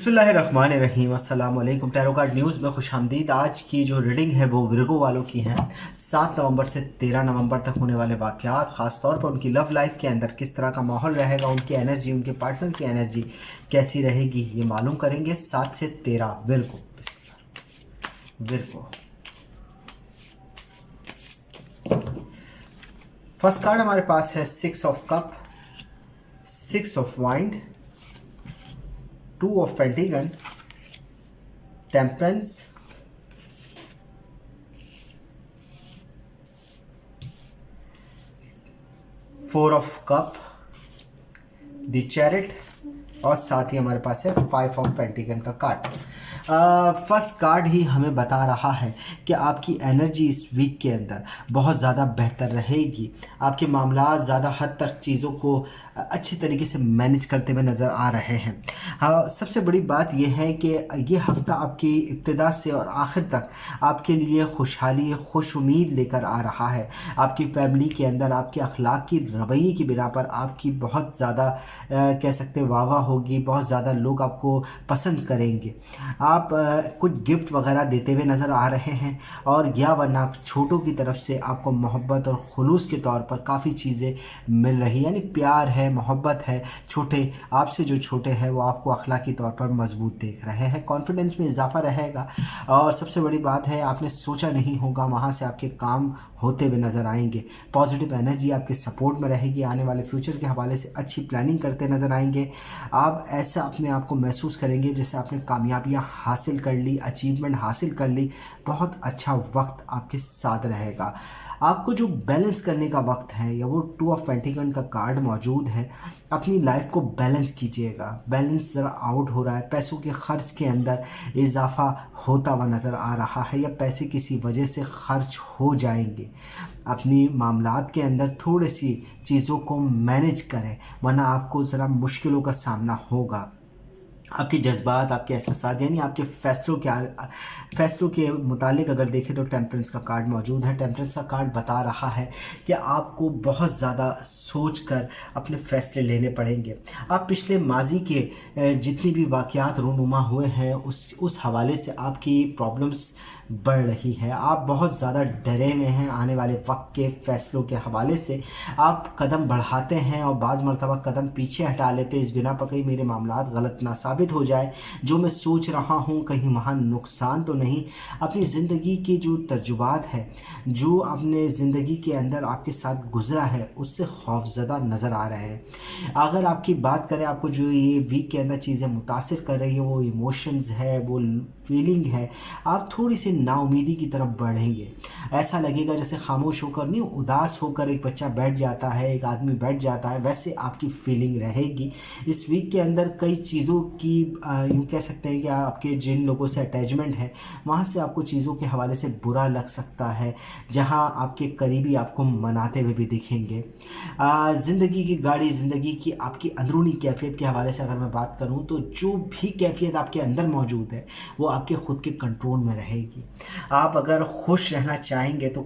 बिस्मिल्लाहिर्रहमानिर्रहीम अस्सलाम वालेकुम। टैरो कार्ड न्यूज़ में खुशामदीद। आज की जो रीडिंग है वो विर्गो वालों की है। 7 नवंबर से 13 नवंबर तक होने वाले वाक़यात, ख़ास तौर पर उनकी लव लाइफ के अंदर किस तरह का माहौल रहेगा, उनकी एनर्जी, उनके पार्टनर की एनर्जी कैसी रहेगी, ये मालूम करेंगे। 7 से 13 विर्गो। विर्गो फर्स्ट कार्ड हमारे पास है 6 of cup, 6 of wand, 2 of pentacles, temperance, 4 of cup, the chariot और साथ ही हमारे पास है 5 ऑफ पेंटिकन का कार्ड। फर्स्ट कार्ड ही हमें बता रहा है कि आपकी एनर्जी इस वीक के अंदर बहुत ज़्यादा बेहतर रहेगी। आपके मामला ज़्यादा हद तक चीज़ों को अच्छी तरीके से मैनेज करते हुए नज़र आ रहे हैं। हाँ, सबसे बड़ी बात यह है कि ये हफ़्ता आपकी इब्तिदा से और आखिर तक आपके लिए खुशहाली, खुश उम्मीद लेकर आ रहा है। आपकी फैमिली के अंदर आपके अखलाक की रवैये की बिना पर आपकी बहुत ज़्यादा कह सकते वाह वाह होगी, बहुत ज़्यादा लोग आपको पसंद करेंगे। आप कुछ गिफ्ट वगैरह देते हुए नज़र आ रहे हैं और या वरना छोटों की तरफ से आपको मोहब्बत और खुलूस के तौर पर काफ़ी चीज़ें मिल रही, यानी प्यार है, मोहब्बत है। छोटे आपसे जो छोटे हैं वो आपको अखलाकी तौर पर मजबूत देख रहे हैं, कॉन्फिडेंस में इजाफा रहेगा। और सबसे बड़ी बात है, आपने सोचा नहीं होगा वहाँ से आपके काम होते हुए नज़र आएंगे। पॉजिटिव एनर्जी आपके सपोर्ट में रहेगी। आने वाले फ्यूचर के हवाले से अच्छी प्लानिंग करते नज़र आएंगे। आप ऐसा अपने आप को महसूस करेंगे जैसे आपने कामयाबियाँ हासिल कर ली, अचीवमेंट हासिल कर ली। बहुत अच्छा वक्त आपके साथ रहेगा। आपको जो बैलेंस करने का वक्त है, या वो 2 ऑफ पेंटिकल का कार्ड मौजूद है, अपनी लाइफ को बैलेंस कीजिएगा। बैलेंस ज़रा आउट हो रहा है, पैसों के खर्च के अंदर इजाफा होता हुआ नज़र आ रहा है, या पैसे किसी वजह से खर्च हो जाएंगे। अपनी मामलात के अंदर थोड़ी सी चीज़ों को मैनेज करें, वरना आपको ज़रा मुश्किलों का सामना होगा। आपके जज्बात, आपके एहसास, यानी आपके फ़ैसलों के मुतालिक अगर देखें तो टेम्परेंस का कार्ड मौजूद है। टेम्परेंस का कार्ड बता रहा है कि आपको बहुत ज़्यादा सोच कर अपने फ़ैसले लेने पड़ेंगे। आप पिछले माजी के जितनी भी वाक़यात रूनुमा हुए हैं उस हवाले से आपकी प्रॉब्लम्स बढ़ रही है। आप बहुत ज़्यादा डरे हुए हैं आने वाले वक्त के फ़ैसलों के हवाले से। आप कदम बढ़ाते हैं और बाज़ मरतबा कदम पीछे हटा लेते हैं, इस बिना पर कहीं मेरे मामलात गलत ना साबित हो जाए, जो मैं सोच रहा हूँ कहीं वहाँ नुकसान तो नहीं। अपनी ज़िंदगी के जो तजुर्बात है, जो अपने ज़िंदगी के अंदर आपके साथ गुजरा है, उससे खौफज़दा नज़र आ रहे हैं। अगर आपकी बात करें, आपको जो ये वीक के अंदर चीज़ें मुतासिर कर रही है, वो इमोशंस है, वो फीलिंग है, आप थोड़ी सी नाउमीदी की तरफ बढ़ेंगे। ऐसा लगेगा जैसे खामोश होकर नहीं, उदास होकर एक बच्चा बैठ जाता है, एक आदमी बैठ जाता है, वैसे आपकी फीलिंग रहेगी। इस वीक के अंदर कई चीज़ों की यूँ कह सकते हैं कि आपके जिन लोगों से अटैचमेंट है, वहाँ से आपको चीज़ों के हवाले से बुरा लग सकता है, जहाँ आपके करीबी आपको मनाते हुए भी दिखेंगे। ज़िंदगी की गाड़ी, ज़िंदगी की आपकी अंदरूनी कैफियत के हवाले से अगर मैं बात करूँ तो जो भी कैफियत आपके अंदर मौजूद है वो आपके ख़ुद के कंट्रोल में रहेगी। आप अगर खुश रहना चाहेंगे तो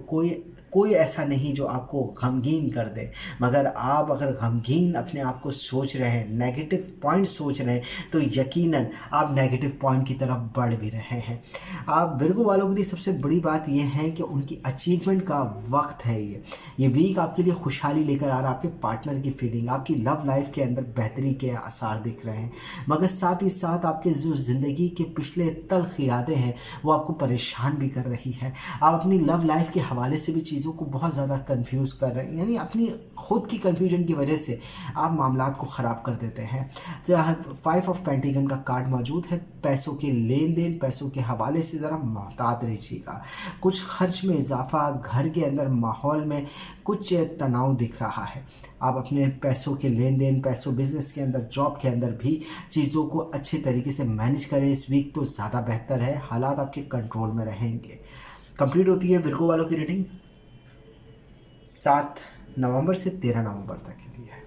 कोई ऐसा नहीं जो आपको गमगीन कर दे, मगर आप अगर गमगीन अपने आप को सोच रहे हैं, नेगेटिव पॉइंट सोच रहे हैं, तो यकीनन आप नेगेटिव पॉइंट की तरफ बढ़ भी रहे हैं। आप विर्गो वालों के लिए सबसे बड़ी बात यह है कि उनकी अचीवमेंट का वक्त है। ये वीक आपके लिए खुशहाली लेकर आ रहा है। आपके पार्टनर की फीलिंग, आपकी लव लाइफ के अंदर बेहतरी के आसार दिख रहे हैं, मगर साथ ही साथ आपके जो ज़िंदगी के पिछले तल्ख यादें हैं वो आपको परेशान भी कर रही है। आप अपनी लव लाइफ के हवाले से भी चीज़ों को बहुत ज़्यादा कंफ्यूज कर रहे हैं, यानी अपनी खुद की कंफ्यूजन की वजह से आप मामलात को ख़राब कर देते हैं। तो 5 ऑफ पेंटिकल का कार्ड मौजूद है। पैसों के लेन देन, पैसों के हवाले से ज़रा मोहतात रहिएगा। कुछ खर्च में इजाफा, घर के अंदर माहौल में कुछ तनाव दिख रहा है। आप अपने पैसों के लेन देन, पैसों बिज़नेस के अंदर, जॉब के अंदर भी चीज़ों को अच्छे तरीके से मैनेज करें। इस वीक तो ज़्यादा बेहतर है, हालात आपके कंट्रोल में रहेंगे। कंप्लीट होती है विर्गो वालों की रीडिंग 7 नवंबर से 13 नवंबर तक के लिए।